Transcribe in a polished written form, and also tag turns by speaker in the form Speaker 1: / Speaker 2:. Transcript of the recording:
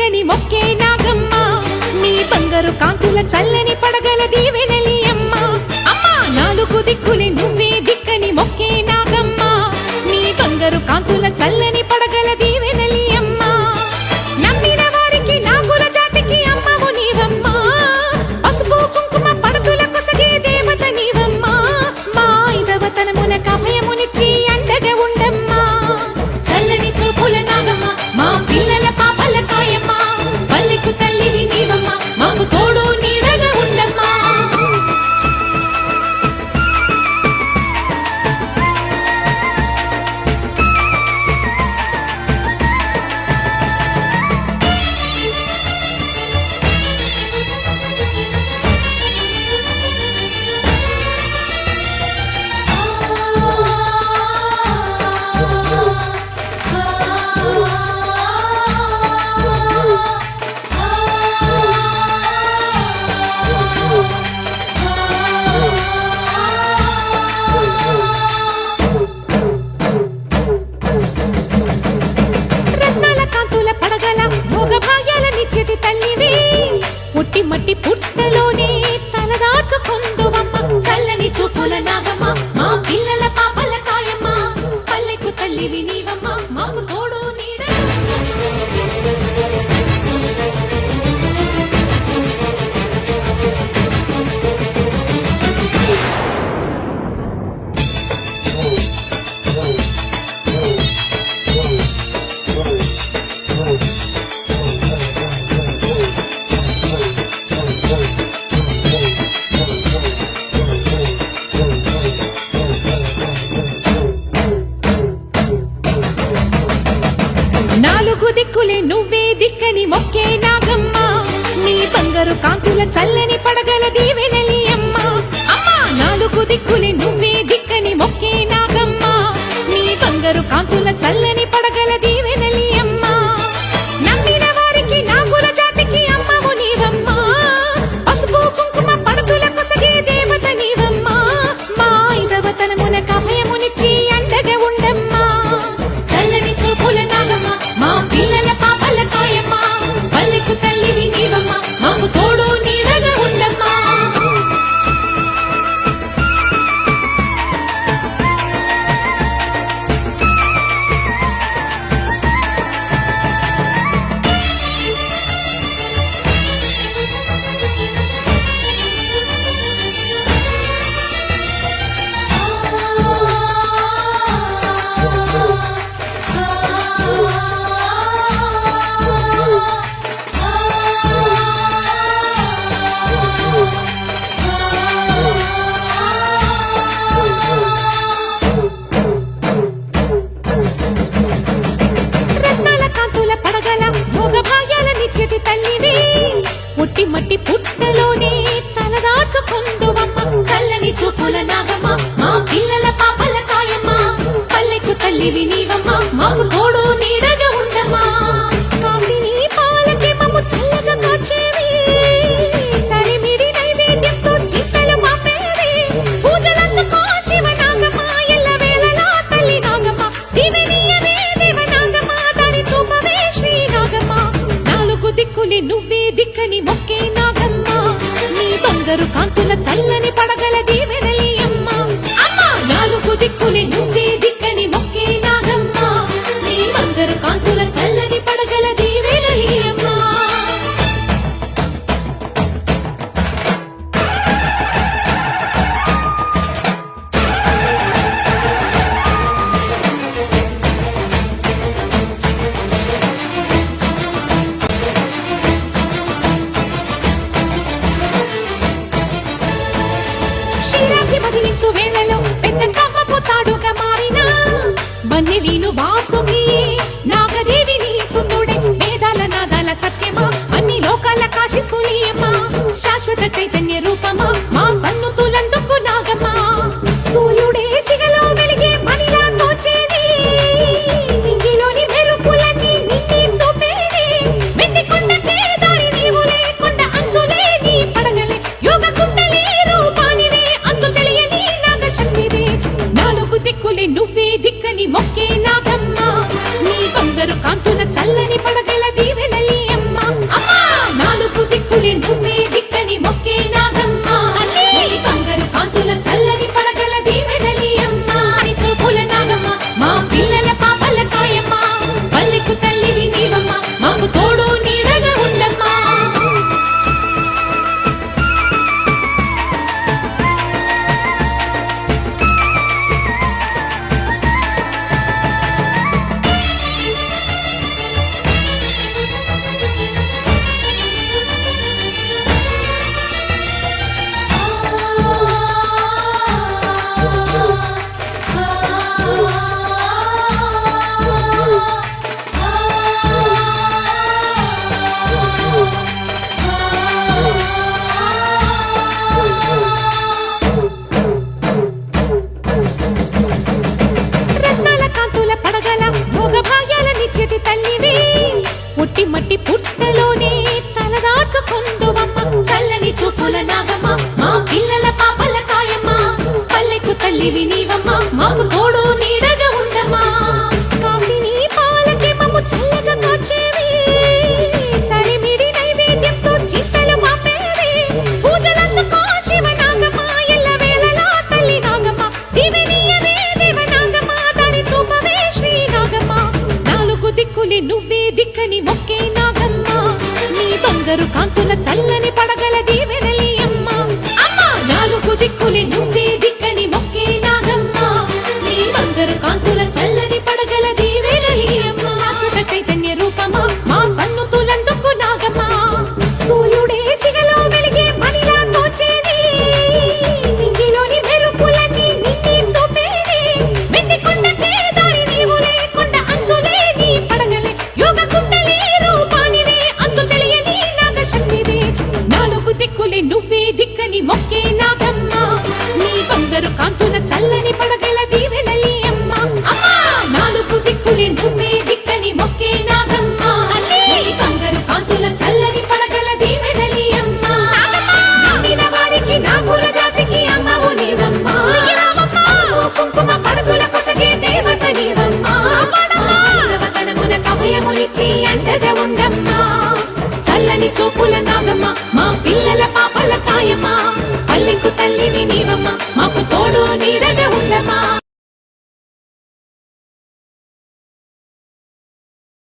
Speaker 1: దిక్కని మొక్కే నాగమ్మ నీ బంగారు కాంతుల చల్లని పడగల దీవెనలి అమ్మ అమ్మ నాలుగు దిక్కులే నువ్వే దిక్కని మొక్కే నాగమ్మ నీ బంగారు కాంతుల చల్లని పడగల దీవెనలి అమ్మ నమ్మిన వారికి నాగుల జాతికి అమ్మవు నీవమ్మ పసుపు కుంకుమ పడతుల కొసగే దేవత నీవమ్మ మా ఐదవతనమున కభయమునిచ్చి అండగా ఉండమ్మా చల్లని చూపుల నాగమ్మ మా పిల్లల పాపల కాయమ్మ పల్లెకు తల్లివి నీవమ్మ మాకు తోడు నీడగా ఉండమ్మా పుట్టి మట్టి పుట్టలోనే తలదాచుకుందువమ్మ చల్లని చూపుల నాగమ్మ మా పిల్లల పాపల కాయమ్మ పల్లెకు తల్లివి నీవమ్మ మాకు తోడు నీడ దిక్కులే నువ్వే దిక్కని మొక్కే నాగమ్మ నీ బంగారు కాంతుల చల్లని పడగల దీవెనలి అమ్మ అమ్మ నాలుగు దిక్కులే నువ్వే దిక్కని మొక్కే నాగమ్మ నీ బంగారు కాంతుల చల్లని పడగల దీవెనలి అమ్మ నమ్మిన వారికి నాగుల జాతికి అమ్మవు నీవమ్మ పసుపు కుంకుమ పడతుల కొసగే దేవత నీవమ్మ మా ఐదవతనమున కభయమునిచ్చి అండగా ఉండమ్మా చల్లని చూపుల నాగమ్మ మా పిల్లల పాపల కాయమ్మ పల్లెకు తల్లివి నీవమ్మ మాకు తోడు నీడగా ఉండమ్మా పుట్టి మట్టి పుట్టలోనే తలదాచుకుందువమ్మ చల్లని చూపుల నాగమ్మ మా పిల్లల పాపల కాయమ్మ పల్లెకు తల్లివి నీవమ్మ మాకు తోడు నీడగా ఉండమ్మా కాసిని పాలకి మమ్ము చల్లగా కాచేవి చలిమిడి నైవేద్యంతో చిట్టలు పంపేవి పూజలందుకో శివ నాగమ్మ ఎల్లవేళలా తల్లి నాగమ్మ దివెనీయవే దేవ నాగమ్మ దారి చూపవే శ్రీ నాగమ్మ నాలుగు దిక్కులే నువ్వే దిక్కని మొక్కే నాగమ్మ నీ బంగారు కాంతుల చల్లని పడగల దీవెనలి అమ్మ అమ్మ నాలుగు దిక్కులే నువ్వే దిక్కని మొక్కే నాగమ్మ నీ బంగారు కాంతుల చల్లని పడగల దీవెనలి అమ్మ బదిలించు వేళలో పెద్ద కవ్వపు తాడుగా మారిన బన్నెలీను వాసుకి నాగదేవి నీ సుందుడే వేదాల నాదాల సత్యమా అన్ని లోకాల కాశి సులియమ్మా శాశ్వత చైతన్య రూపమా మా సన్నుతులందుకు నాగమ్మ సూర్యుడే సిగలో వెలిగే మణిలా తోచేది ఇంగిలోని మెరుపులన్నీ నిన్నే చూపేది వెండి కొండకే దారి నీవు లేకుండా అంచులే నీ పడగలే యోగ కుండలే రూపానివే అంతు తెలియని నాగశక్తివే నాలుగు దిక్కులే నువ్వే దిక్కని మొక్కే నాగమ్మ నీ బంగారు కాంతుల చల్లని పడగల దీవెనలి అమ్మ మట్టి పుట్టలోనే తలదాచుకుందువమ్మ చల్లని చూపుల నాగమ్మ మా పిల్లల పాపల కాయమ్మ పల్లెకు తల్లివి నీవమ్మ మాకు తోడు నీడగా ఉండమ్మా కాసిని పాలకి మమ్ము చల్లగా కాచేవి చలిమిడి నైవేద్యంతో చింతలు మాపేవి పూజలందుకో శివ నాగమ్మ ఎల్ల వేళలా తల్లి నాగమ్మ దివెనీయవే దేవ నాగమ్మ దారి చూపవే శ్రీ నాగమ్మ నాలుగు దిక్కులే నువ్వే దిక్కని మొక్కే నాగమ్మ నీ బంగారు కాంతుల చల్లని పడగల దీవెనలి అమ్మ అమ్మ నాలుగు దిక్కులే నువ్వే దిక్కని మొక్కే నాగమ్మ నీ బంగారు కాంతుల చల్లని పడగల దీవెనలి అమ్మ శాశ్వత చైతన్య రూపమా మా సన్నుతులందుకు నాగమ్మ సూర్యుడే సిగలో వెలిగే మణిలా తోచేది నింగిలోని మెరుపులన్నీ నిన్నే చూపేది వెండి కొండకే దారి నీవు లేకుండా అంచులే నీ పడగలే యోగ కుండలే రూపానివే అంతు తెలియని నాగశక్తివే నాలుగు దిక్కులే నువ్వే దిక్కని మొక్కే నాగమ్మ నీ బంగారు కాంతుల చల్లని పడగల దీవెనలి అమ్మ అమ్మ నాలుగు దిక్కులే నువ్వే దిక్కని మొక్కే నాగమ్మ నీ బంగారు కాంతుల చల్లని పడగల దీవెనలి అమ్మ నమ్మిన వారికి నాగుల జాతికి అమ్మవు నీవమ్మ కుంకుమ పడతుల కొసగే దేవత నీవమ్మ దేవతనమున కవయమునిచ్చి అండగా ఉండమ్మా చల్లని చూపుల నాగమ్మ మా పిల్లల పాపల కాయమ్మ